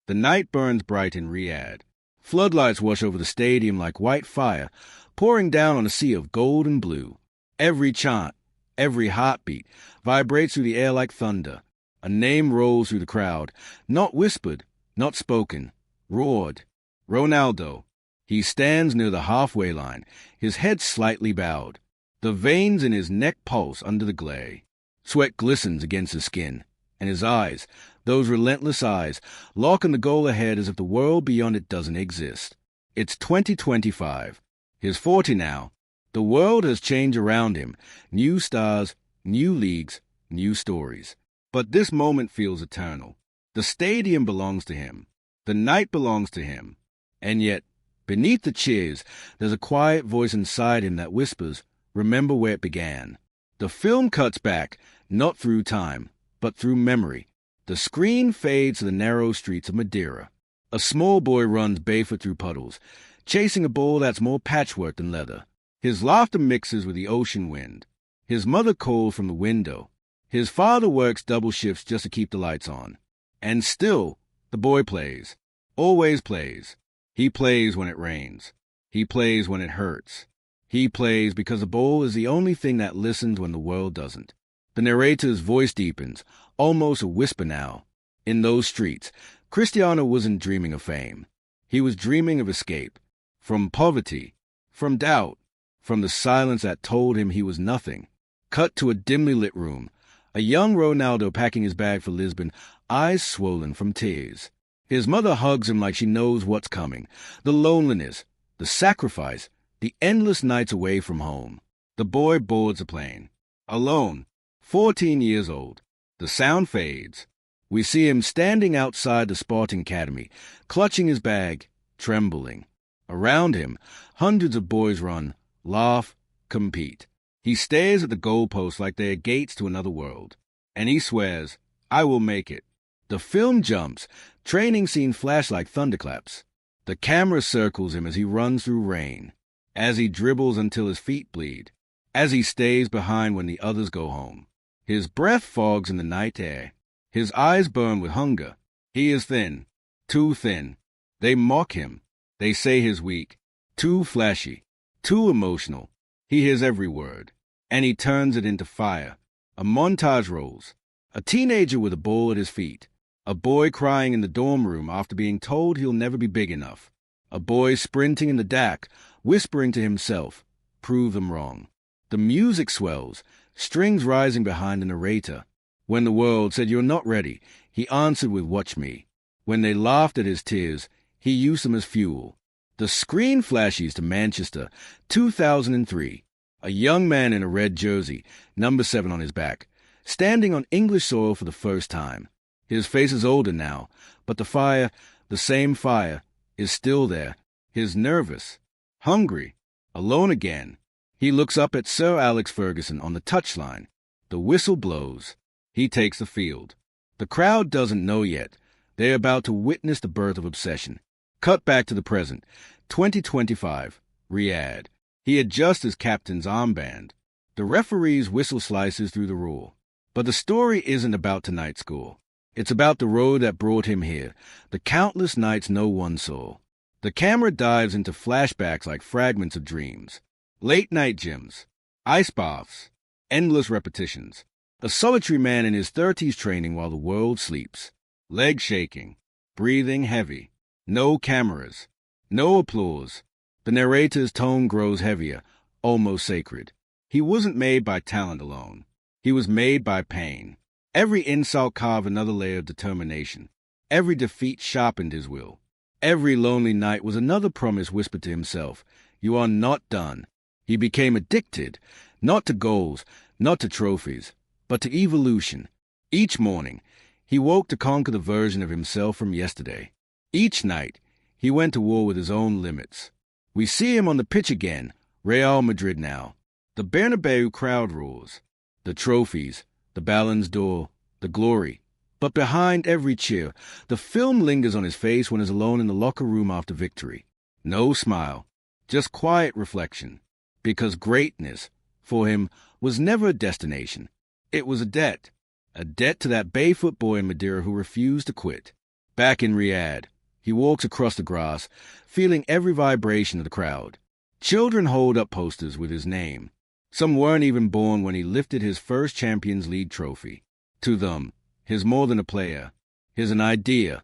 The night burns bright in Riyadh. Floodlights wash over the stadium like white fire, pouring down on a sea of gold and blue. Every chant, every heartbeat, vibrates through the air like thunder. A name rolls through the crowd, not whispered, not spoken, roared. Ronaldo. He stands near the halfway line, his head slightly bowed. The veins in his neck pulse under the glare. Sweat glistens against his skin, and his eyes, those relentless eyes, lock on the goal ahead as if the world beyond it doesn't exist. It's 2025. He's 40 now. The world has changed around him. New stars, new leagues, new stories. But this moment feels eternal. The stadium belongs to him. The night belongs to him. And yet, beneath the cheers, there's a quiet voice inside him that whispers, "Remember where it began." The film cuts back, not through time, but through memory. The screen fades to the narrow streets of Madeira. A small boy runs barefoot through puddles, chasing a ball that's more patchwork than leather. His laughter mixes with the ocean wind. His mother calls from the window. His father works double shifts just to keep the lights on. And still, the boy plays. Always plays. He plays when it rains. He plays when it hurts. He plays because the ball is the only thing that listens when the world doesn't. The narrator's voice deepens, almost a whisper now. In those streets, Cristiano wasn't dreaming of fame. He was dreaming of escape. From poverty. From doubt. From the silence that told him he was nothing. Cut to a dimly lit room. A young Ronaldo packing his bag for Lisbon, eyes swollen from tears. His mother hugs him like she knows what's coming. The loneliness, the sacrifice, the endless nights away from home. The boy boards a plane. Alone. 14 years old. The sound fades. We see him standing outside the Sporting Academy, clutching his bag, trembling. Around him, hundreds of boys run, laugh, compete. He stares at the goalposts like they are gates to another world. And he swears, "I will make it." The film jumps. Training scene flash like thunderclaps. The camera circles him as he runs through rain. As he dribbles until his feet bleed. As he stays behind when the others go home. His breath fogs in the night air. His eyes burn with hunger. He is thin. Too thin. They mock him. They say he's weak. Too flashy. Too emotional. He hears every word. And he turns it into fire. A montage rolls. A teenager with a ball at his feet. A boy crying in the dorm room after being told he'll never be big enough. A boy sprinting in the dark, whispering to himself, "Prove them wrong." The music swells, strings rising behind the narrator. When the world said you're not ready, he answered with "Watch me." When they laughed at his tears, he used them as fuel. The screen flashes to Manchester, 2003. A young man in a red jersey, number 7 on his back, standing on English soil for the first time. His face is older now, but the fire, the same fire, is still there. He's nervous, hungry, alone again. He looks up at Sir Alex Ferguson on the touchline. The whistle blows. He takes the field. The crowd doesn't know yet. They're about to witness the birth of obsession. Cut back to the present, 2025, Riyadh. He adjusts his captain's armband. The referee's whistle slices through the rule. But the story isn't about tonight's score. It's about the road that brought him here, the countless nights no one saw. The camera dives into flashbacks like fragments of dreams. Late-night gyms, ice baths, endless repetitions. A solitary man in his 30s training while the world sleeps. Legs shaking, breathing heavy. No cameras, no applause. The narrator's tone grows heavier, almost sacred. He wasn't made by talent alone. He was made by pain. Every insult carved another layer of determination. Every defeat sharpened his will. Every lonely night was another promise whispered to himself. You are not done. He became addicted, not to goals, not to trophies, but to evolution. Each morning, he woke to conquer the version of himself from yesterday. Each night, he went to war with his own limits. We see him on the pitch again, Real Madrid now. The Bernabeu crowd roars. The trophies, the Ballon d'Or, the glory. But behind every cheer, the film lingers on his face when he's alone in the locker room after victory. No smile, just quiet reflection. Because greatness, for him, was never a destination. It was a debt to that barefoot boy in Madeira who refused to quit. Back in Riyadh, he walks across the grass, feeling every vibration of the crowd. Children hold up posters with his name. Some weren't even born when he lifted his first Champions League trophy. To them, he's more than a player. He's an idea,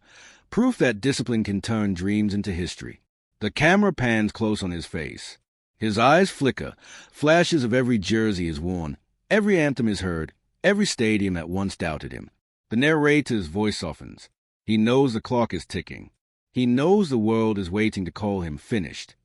proof that discipline can turn dreams into history. The camera pans close on his face. His eyes flicker, flashes of every jersey is worn, every anthem is heard, every stadium that once doubted him. The narrator's voice softens. He knows the clock is ticking. He knows the world is waiting to call him finished.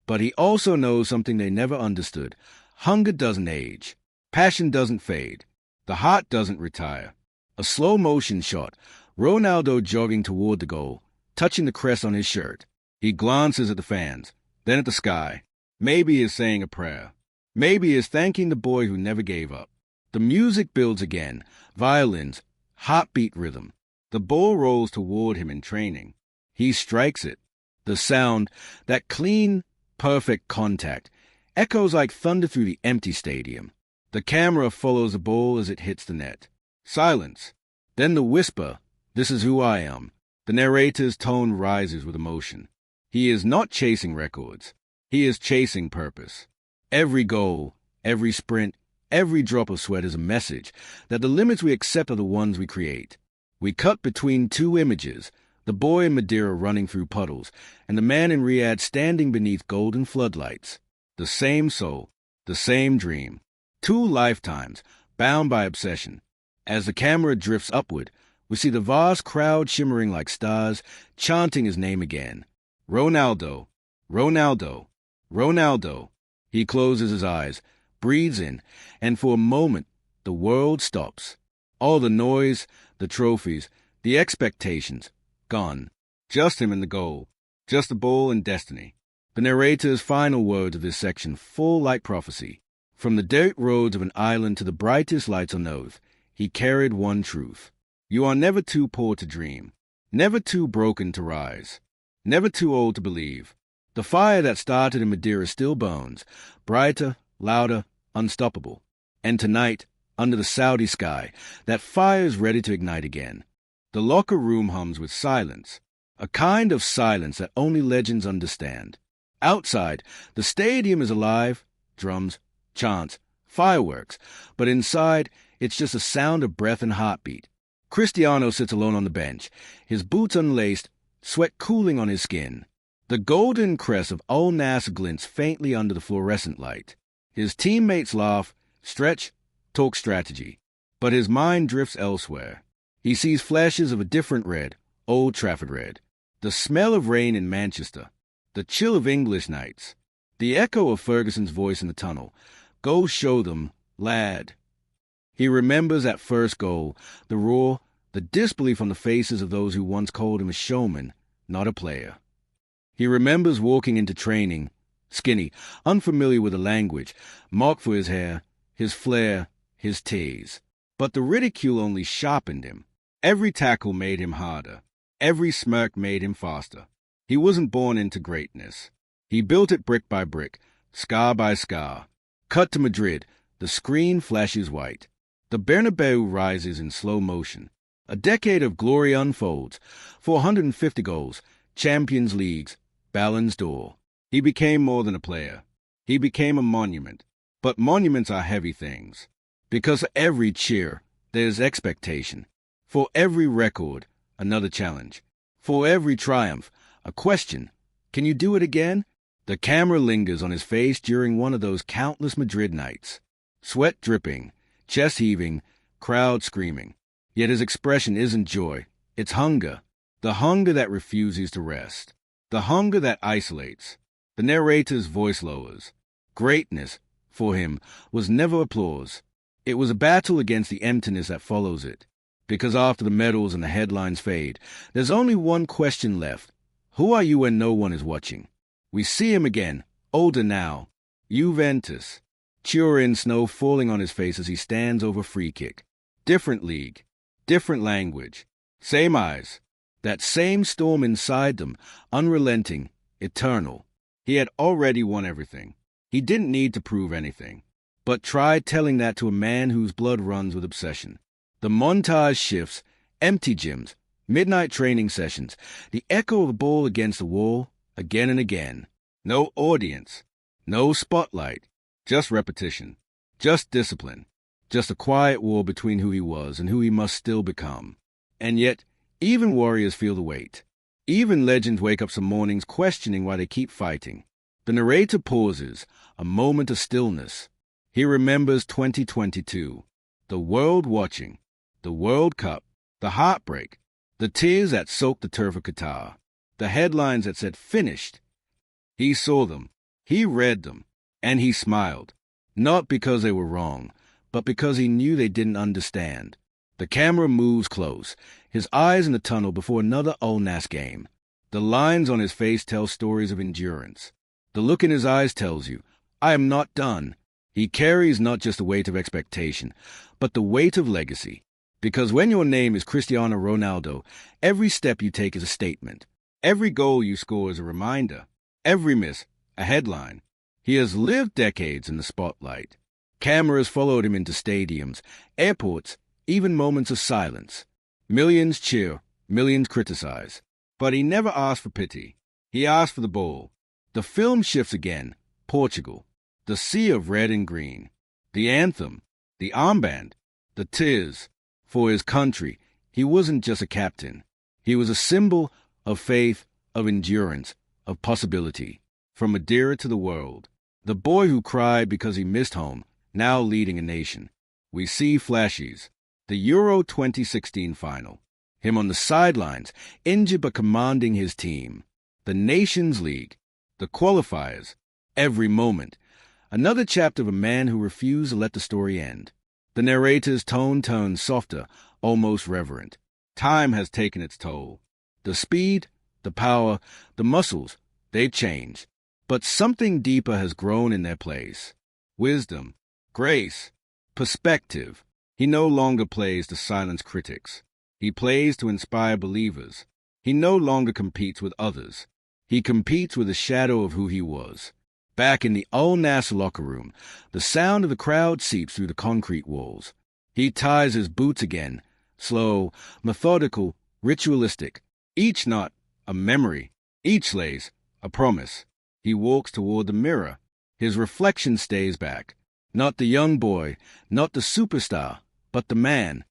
But he also knows something they never understood. Hunger doesn't age. Passion doesn't fade. The heart doesn't retire. A slow motion shot. Ronaldo jogging toward the goal, touching the crest on his shirt. He glances at the fans, then at the sky. Maybe he is saying a prayer. Maybe he is thanking the boy who never gave up. The music builds again. Violins, heartbeat rhythm. The ball rolls toward him in training. He strikes it. The sound, that clean, perfect contact, echoes like thunder through the empty stadium. The camera follows the ball as it hits the net. Silence. Then the whisper, "This is who I am." The narrator's tone rises with emotion. He is not chasing records. He is chasing purpose. Every goal, every sprint, every drop of sweat is a message that the limits we accept are the ones we create. We cut between two images, the boy in Madeira running through puddles, and the man in Riyadh standing beneath golden floodlights. The same soul, the same dream. Two lifetimes, bound by obsession. As the camera drifts upward, we see the vast crowd shimmering like stars, chanting his name again. Ronaldo, Ronaldo, Ronaldo. He closes his eyes, breathes in, and for a moment, the world stops. All the noise, the trophies, the expectations, gone. Just him and the goal. Just the ball and destiny. The narrator's final words of this section fall like prophecy. From the dirt roads of an island to the brightest lights on earth, he carried one truth. You are never too poor to dream, never too broken to rise, never too old to believe. The fire that started in Madeira still burns, brighter, louder, unstoppable. And tonight, under the Saudi sky, that fire is ready to ignite again. The locker room hums with silence, a kind of silence that only legends understand. Outside, the stadium is alive, drums, chants, fireworks, but inside, it's just a sound of breath and heartbeat. Cristiano sits alone on the bench, his boots unlaced, sweat cooling on his skin. The golden crest of Al-Nassr glints faintly under the fluorescent light. His teammates laugh, stretch, talk strategy, but his mind drifts elsewhere. He sees flashes of a different red, Old Trafford red, the smell of rain in Manchester, the chill of English nights, the echo of Ferguson's voice in the tunnel. Go show them, lad. He remembers that first goal, the roar, the disbelief on the faces of those who once called him a showman, not a player. He remembers walking into training, skinny, unfamiliar with the language, marked for his hair, his flair, his tease. But the ridicule only sharpened him. Every tackle made him harder. Every smirk made him faster. He wasn't born into greatness. He built it brick by brick, scar by scar. Cut to Madrid, the screen flashes white. The Bernabeu rises in slow motion. A decade of glory unfolds. 450 goals, Champions Leagues, Ballon d'Or. He became more than a player. He became a monument. But monuments are heavy things. Because for every cheer, there's expectation. For every record, another challenge. For every triumph, a question. Can you do it again? The camera lingers on his face during one of those countless Madrid nights. Sweat dripping, chest heaving, crowd screaming. Yet his expression isn't joy. It's hunger. The hunger that refuses to rest. The hunger that isolates. The narrator's voice lowers. Greatness, for him, was never applause. It was a battle against the emptiness that follows it. Because after the medals and the headlines fade, there's only one question left. Who are you when no one is watching? We see him again, older now. Juventus. Turin snow falling on his face as he stands over free kick. Different league. Different language. Same eyes. That same storm inside them, unrelenting, eternal. He had already won everything. He didn't need to prove anything. But try telling that to a man whose blood runs with obsession. The montage shifts, empty gyms, Midnight training sessions, the echo of the ball against the wall, again and again. No audience, no spotlight, just repetition, just discipline, just a quiet war between who he was and who he must still become. And yet, even warriors feel the weight. Even legends wake up some mornings questioning why they keep fighting. The narrator pauses, a moment of stillness. He remembers 2022, the world watching, the World Cup, the heartbreak, the tears that soaked the turf of Qatar, the headlines that said finished. He saw them, he read them, and he smiled, not because they were wrong, but because he knew they didn't understand. The camera moves close, his eyes in the tunnel before another Al-Nassr game. The lines on his face tell stories of endurance. The look in his eyes tells you, I am not done. He carries not just the weight of expectation, but the weight of legacy. Because when your name is Cristiano Ronaldo, every step you take is a statement. Every goal you score is a reminder. Every miss, a headline. He has lived decades in the spotlight. Cameras followed him into stadiums, airports, even moments of silence. Millions cheer, millions criticize. But he never asked for pity. He asked for the ball. The film shifts again. Portugal. The sea of red and green. The anthem. The armband. The tears. For his country, he wasn't just a captain. He was a symbol of faith, of endurance, of possibility. From Madeira to the world. The boy who cried because he missed home, now leading a nation. We see flashes. The Euro 2016 final. Him on the sidelines, injured but commanding his team. The Nations League. The qualifiers. Every moment. Another chapter of a man who refused to let the story end. The narrator's tone turns softer, almost reverent. Time has taken its toll. The speed, the power, the muscles, they've changed. But something deeper has grown in their place. Wisdom, grace, perspective. He no longer plays to silence critics. He plays to inspire believers. He no longer competes with others. He competes with the shadow of who he was. Back in the Al-Nassr locker room, the sound of the crowd seeps through the concrete walls. He ties his boots again, slow, methodical, ritualistic. Each knot, a memory. Each lace, a promise. He walks toward the mirror. His reflection stays back. Not the young boy, not the superstar, but the man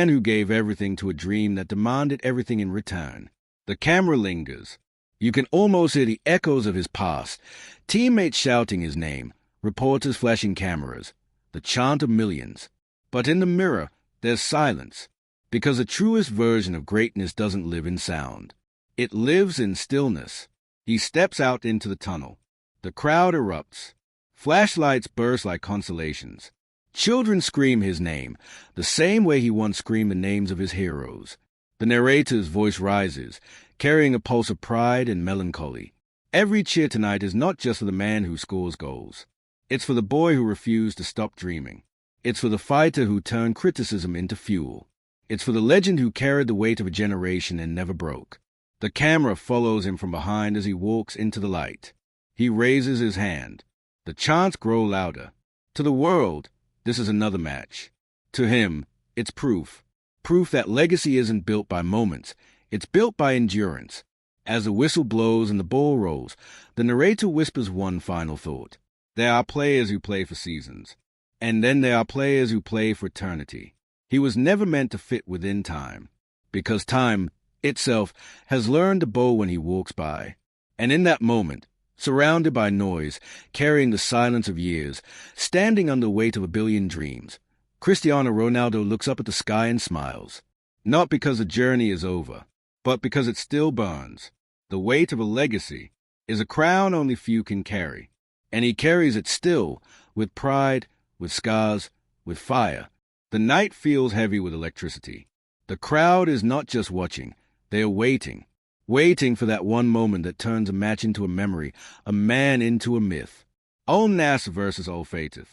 who gave everything to a dream that demanded everything in return. The camera lingers. You can almost hear the echoes of his past, teammates shouting his name, reporters flashing cameras, the chant of millions. But in the mirror, there's silence, because the truest version of greatness doesn't live in sound. It lives in stillness. He steps out into the tunnel. The crowd erupts. Flashlights burst like constellations. Children scream his name, the same way he once screamed the names of his heroes. The narrator's voice rises, carrying a pulse of pride and melancholy. Every cheer tonight is not just for the man who scores goals. It's for the boy who refused to stop dreaming. It's for the fighter who turned criticism into fuel. It's for the legend who carried the weight of a generation and never broke. The camera follows him from behind as he walks into the light. He raises his hand. The chants grow louder. To the world, this is another match. To him, it's proof. Proof that legacy isn't built by moments. It's built by endurance. As the whistle blows and the ball rolls, the narrator whispers one final thought. There are players who play for seasons. And then there are players who play for eternity. He was never meant to fit within time, because time itself has learned to bow when he walks by. And in that moment, surrounded by noise, carrying the silence of years, standing under the weight of a billion dreams, Cristiano Ronaldo looks up at the sky and smiles. Not because the journey is over, but because it still burns. The weight of a legacy is a crown only few can carry, and he carries it still, with pride, with scars, with fire. The night feels heavy with electricity. The crowd is not just watching, they are waiting. Waiting for that one moment that turns a match into a memory, a man into a myth. Al-Nassr versus Al-Fateh.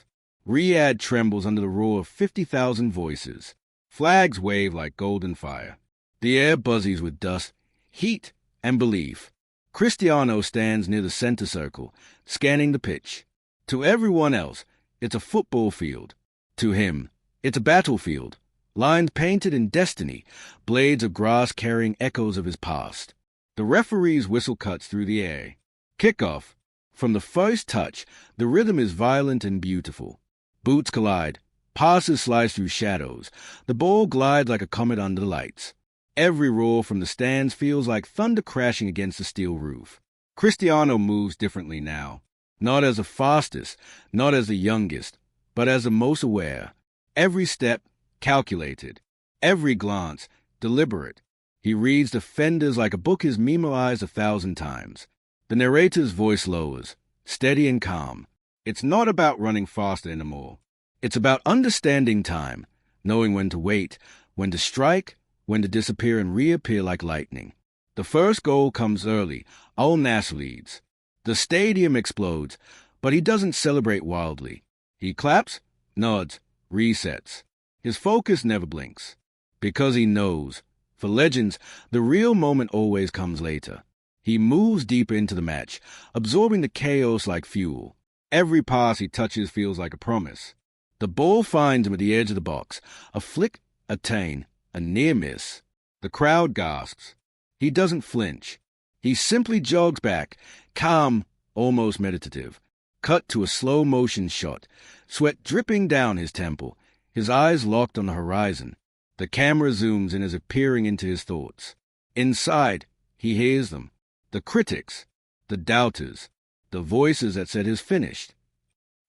Riyadh trembles under the roar of 50,000 voices. Flags wave like golden fire. The air buzzes with dust, heat, and belief. Cristiano stands near the center circle, scanning the pitch. To everyone else, it's a football field. To him, it's a battlefield, lines painted in destiny, blades of grass carrying echoes of his past. The referee's whistle cuts through the air. Kickoff. From the first touch, the rhythm is violent and beautiful. Boots collide. Passes slice through shadows. The ball glides like a comet under the lights. Every roar from the stands feels like thunder crashing against the steel roof. Cristiano moves differently now. Not as the fastest, not as the youngest, but as the most aware. Every step, calculated. Every glance, deliberate. He reads defenders like a book he's memorized 1,000 times. The narrator's voice lowers, steady and calm. It's not about running faster anymore. It's about understanding time, knowing when to wait, when to strike, when to disappear and reappear like lightning. The first goal comes early. Al-Nassr leads. The stadium explodes, but he doesn't celebrate wildly. He claps, nods, resets. His focus never blinks. Because he knows. For legends, the real moment always comes later. He moves deeper into the match, absorbing the chaos like fuel. Every pass he touches feels like a promise. The ball finds him at the edge of the box. A flick, a turn, a near miss. The crowd gasps. He doesn't flinch. He simply jogs back, calm, almost meditative. Cut to a slow-motion shot, sweat dripping down his temple, his eyes locked on the horizon. The camera zooms in as if peering into his thoughts. Inside, he hears them. The critics, the doubters, the voices that said he's finished.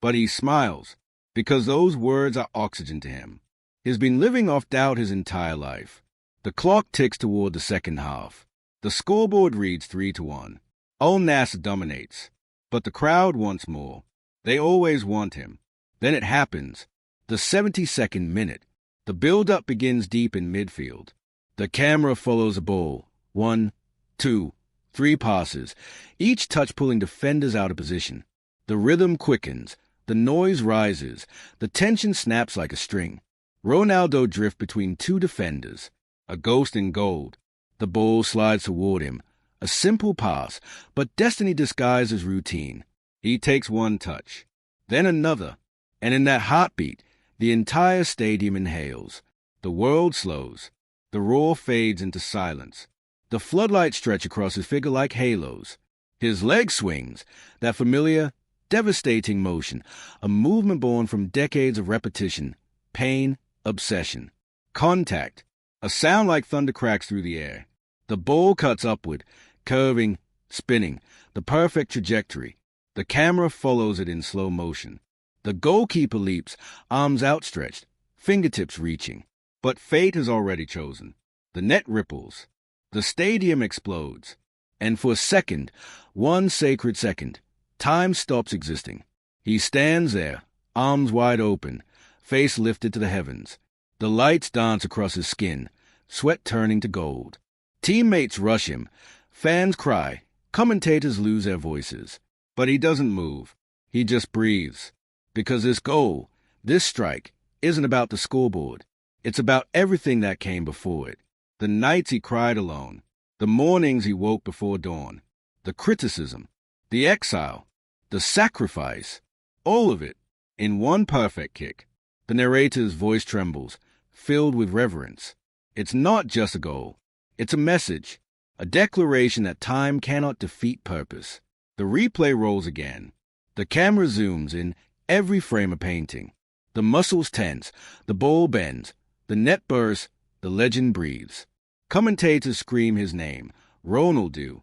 But he smiles, because those words are oxygen to him. He's been living off doubt his entire life. The clock ticks toward the second half. The scoreboard reads 3-1. Al-Nassr dominates. But the crowd wants more. They always want him. Then it happens. The 72nd minute. The build-up begins deep in midfield. The camera follows the ball. 1, 2, 3 passes, each touch pulling defenders out of position. The rhythm quickens. The noise rises. The tension snaps like a string. Ronaldo drifts between 2 defenders. A ghost in gold. The ball slides toward him. A simple pass, but destiny disguises routine. He takes 1 touch, then another, and in that heartbeat, the entire stadium inhales. The world slows. The roar fades into silence. The floodlights stretch across his figure like halos. His leg swings, that familiar, devastating motion, a movement born from decades of repetition, pain, obsession. Contact, a sound like thunder cracks through the air. The ball cuts upward, curving, spinning, the perfect trajectory. The camera follows it in slow motion. The goalkeeper leaps, arms outstretched, fingertips reaching. But fate has already chosen. The net ripples. The stadium explodes. And for a second, 1 sacred second, time stops existing. He stands there, arms wide open, face lifted to the heavens. The lights dance across his skin, sweat turning to gold. Teammates rush him. Fans cry. Commentators lose their voices. But he doesn't move. He just breathes. Because this goal, this strike, isn't about the scoreboard. It's about everything that came before it. The nights he cried alone. The mornings he woke before dawn. The criticism. The exile. The sacrifice. All of it. In one perfect kick. The narrator's voice trembles, filled with reverence. It's not just a goal. It's a message. A declaration that time cannot defeat purpose. The replay rolls again. The camera zooms in every frame a painting. The muscles tense, the ball bends, the net bursts, the legend breathes. Commentators scream his name, Ronaldo,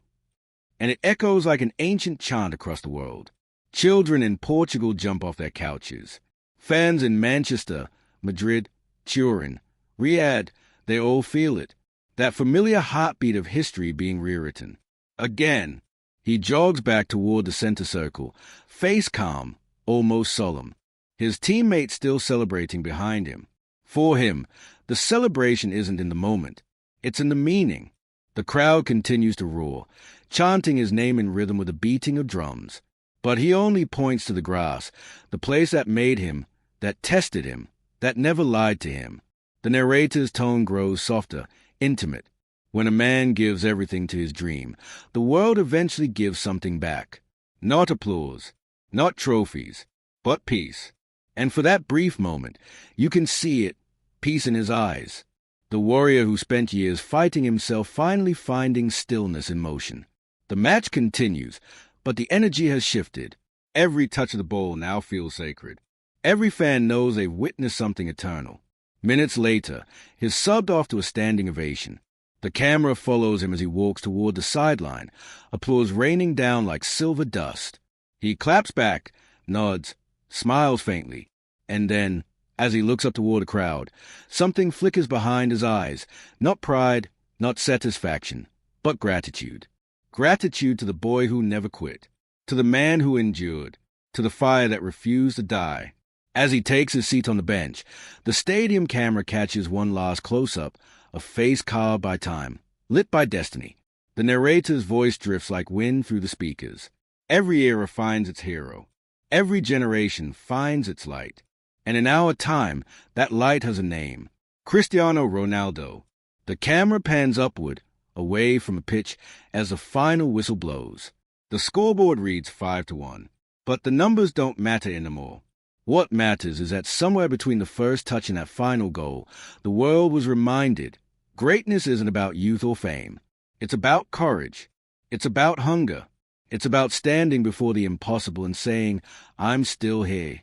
and it echoes like an ancient chant across the world. Children in Portugal jump off their couches. Fans in Manchester, Madrid, Turin, Riyadh, they all feel it. That familiar heartbeat of history being rewritten. Again, he jogs back toward the center circle, face calm, almost solemn. His teammates still celebrating behind him. For him, the celebration isn't in the moment. It's in the meaning. The crowd continues to roar, chanting his name in rhythm with the beating of drums. But he only points to the grass, the place that made him, that tested him, that never lied to him. The narrator's tone grows softer, intimate. When a man gives everything to his dream, the world eventually gives something back. Not applause, not trophies, but peace. And for that brief moment, you can see it, peace in his eyes. The warrior who spent years fighting himself finally finding stillness in motion. The match continues, but the energy has shifted. Every touch of the bowl now feels sacred. Every fan knows they've witnessed something eternal. Minutes later, he's subbed off to a standing ovation. The camera follows him as he walks toward the sideline, applause raining down like silver dust. He claps back, nods, smiles faintly, and then, as he looks up toward the crowd, something flickers behind his eyes. Not pride, not satisfaction, but gratitude. Gratitude to the boy who never quit, to the man who endured, to the fire that refused to die. As he takes his seat on the bench, the stadium camera catches one last close-up, a face carved by time, lit by destiny. The narrator's voice drifts like wind through the speakers. Every era finds its hero. Every generation finds its light. And in our time, that light has a name. Cristiano Ronaldo. The camera pans upward, away from the pitch, as the final whistle blows. The scoreboard reads 5-1. But the numbers don't matter anymore. What matters is that somewhere between the first touch and that final goal, the world was reminded greatness isn't about youth or fame. It's about courage. It's about hunger. It's about standing before the impossible and saying, I'm still here.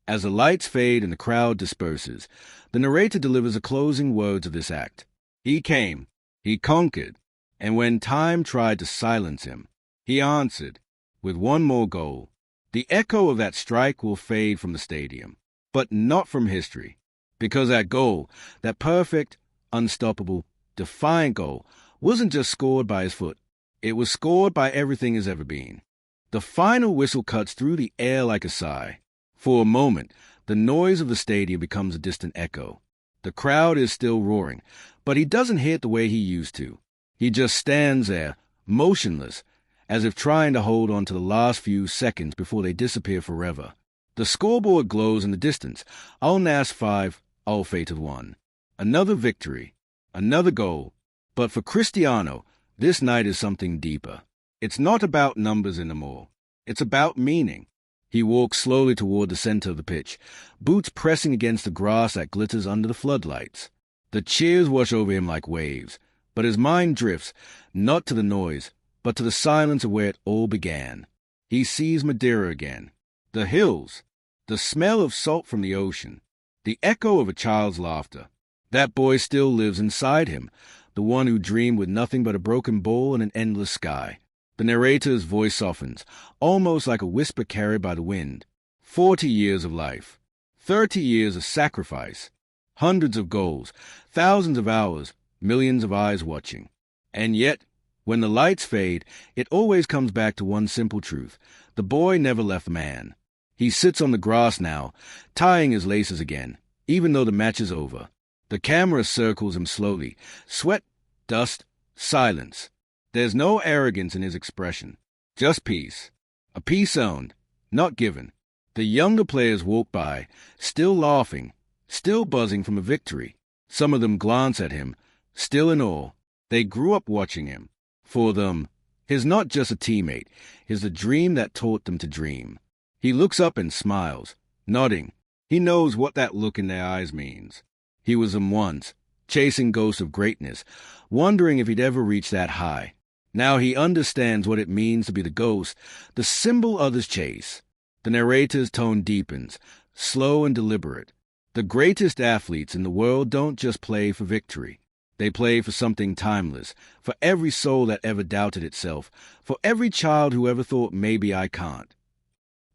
As the lights fade and the crowd disperses, the narrator delivers the closing words of this act. He came, he conquered, and when time tried to silence him, he answered with one more goal. The echo of that strike will fade from the stadium, but not from history, because that goal, that perfect, unstoppable, defiant goal, wasn't just scored by his foot. It was scored by everything he's ever been. The final whistle cuts through the air like a sigh. For a moment, the noise of the stadium becomes a distant echo. The crowd is still roaring, but he doesn't hear it the way he used to. He just stands there, motionless, as if trying to hold on to the last few seconds before they disappear forever. The scoreboard glows in the distance. Al-Nassr 5, Al-Fateh 1. Another victory, another goal. But for Cristiano, this night is something deeper. It's not about numbers anymore. It's about meaning. He walks slowly toward the center of the pitch, boots pressing against the grass that glitters under the floodlights. The cheers wash over him like waves, but his mind drifts, not to the noise, but to the silence of where it all began. He sees Madeira again. The hills, the smell of salt from the ocean, the echo of a child's laughter. That boy still lives inside him, the one who dreamed with nothing but a broken bowl and an endless sky. The narrator's voice softens, almost like a whisper carried by the wind. 40 years of life, 30 years of sacrifice, hundreds of goals, thousands of hours, millions of eyes watching. And yet, when the lights fade, it always comes back to one simple truth. The boy never left the man. He sits on the grass now, tying his laces again, even though the match is over. The camera circles him slowly. Sweat, dust, silence. There's no arrogance in his expression. Just peace. A peace owned, not given. The younger players walk by, still laughing, still buzzing from a victory. Some of them glance at him, still in awe. They grew up watching him. For them, he's not just a teammate, he's the dream that taught them to dream. He looks up and smiles, nodding. He knows what that look in their eyes means. He was them once, chasing ghosts of greatness, wondering if he'd ever reach that high. Now he understands what it means to be the ghost, the symbol others chase. The narrator's tone deepens, slow and deliberate. The greatest athletes in the world don't just play for victory. They play for something timeless, for every soul that ever doubted itself, for every child who ever thought maybe I can't.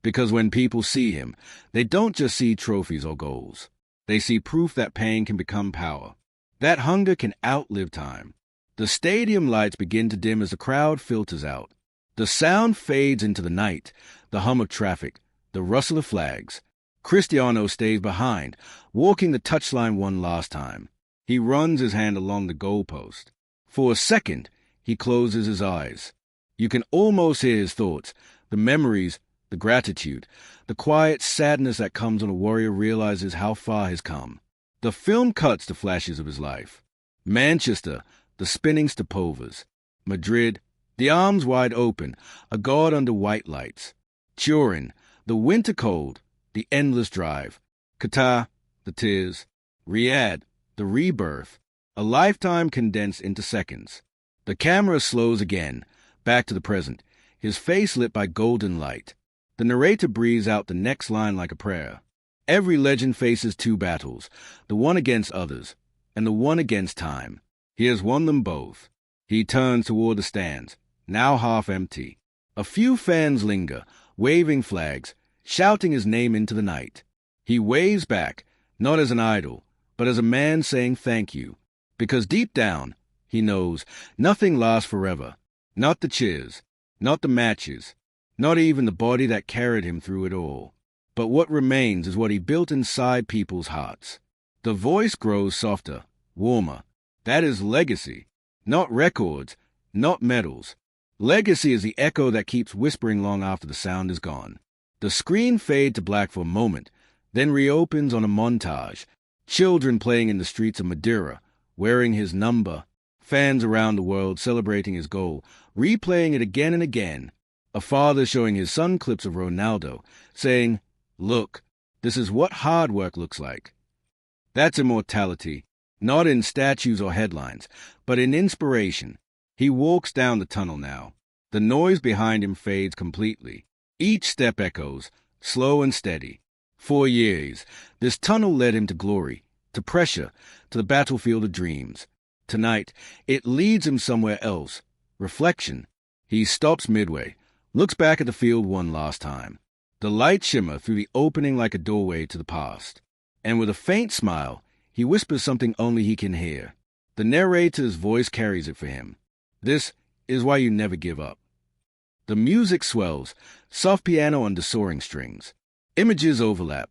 Because when people see him, they don't just see trophies or goals. They see proof that pain can become power. That hunger can outlive time. The stadium lights begin to dim as the crowd filters out. The sound fades into the night, the hum of traffic, the rustle of flags. Cristiano stays behind, walking the touchline one last time. He runs his hand along the goalpost. For a second, he closes his eyes. You can almost hear his thoughts, the memories, the gratitude, the quiet sadness that comes when a warrior realizes how far he's come. The film cuts to flashes of his life. Manchester, the spinning Stepovas. Madrid, the arms wide open, a god under white lights. Turin, the winter cold, the endless drive. Qatar, the tears. Riyadh, the rebirth, a lifetime condensed into seconds. The camera slows again, back to the present, his face lit by golden light. The narrator breathes out the next line like a prayer. Every legend faces two battles, the one against others, and the one against time. He has won them both. He turns toward the stands, now half empty. A few fans linger, waving flags, shouting his name into the night. He waves back, not as an idol, but as a man saying thank you. Because deep down, he knows, nothing lasts forever. Not the cheers, not the matches, not even the body that carried him through it all. But what remains is what he built inside people's hearts. The voice grows softer, warmer. That is legacy. Not records, not medals. Legacy is the echo that keeps whispering long after the sound is gone. The screen fades to black for a moment, then reopens on a montage. Children playing in the streets of Madeira, wearing his number. Fans around the world celebrating his goal, replaying it again and again. A father showing his son clips of Ronaldo, saying, "Look, this is what hard work looks like." That's immortality, not in statues or headlines, but in inspiration. He walks down the tunnel now. The noise behind him fades completely. Each step echoes, slow and steady. For years, this tunnel led him to glory, to pressure, to the battlefield of dreams. Tonight, it leads him somewhere else. Reflection. He stops midway, looks back at the field one last time. The lights shimmer through the opening like a doorway to the past. And with a faint smile, he whispers something only he can hear. The narrator's voice carries it for him. This is why you never give up. The music swells, soft piano under soaring strings. Images overlap.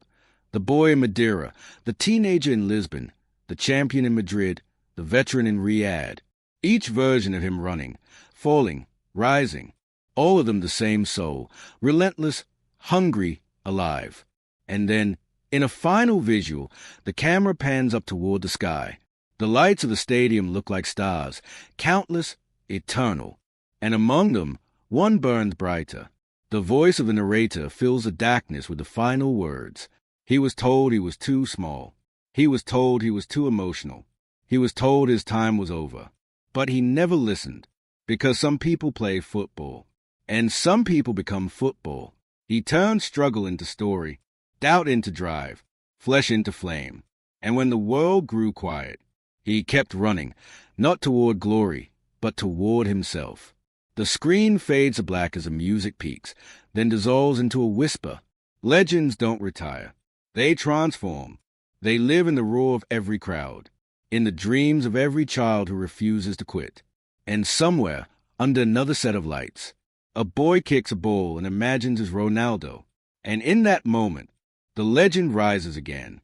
The boy in Madeira, the teenager in Lisbon, the champion in Madrid, the veteran in Riyadh. Each version of him running, falling, rising. All of them the same soul, relentless, hungry, alive. And then, in a final visual, the camera pans up toward the sky. The lights of the stadium look like stars, countless, eternal. And among them, one burns brighter. The voice of the narrator fills the darkness with the final words. He was told he was too small. He was told he was too emotional. He was told his time was over. But he never listened, because some people play football, and some people become football. He turned struggle into story, doubt into drive, flesh into flame. And when the world grew quiet, he kept running, not toward glory, but toward himself. The screen fades to black as the music peaks, then dissolves into a whisper. Legends don't retire. They transform. They live in the roar of every crowd, in the dreams of every child who refuses to quit. And somewhere, under another set of lights, a boy kicks a ball and imagines his Ronaldo. And in that moment, the legend rises again.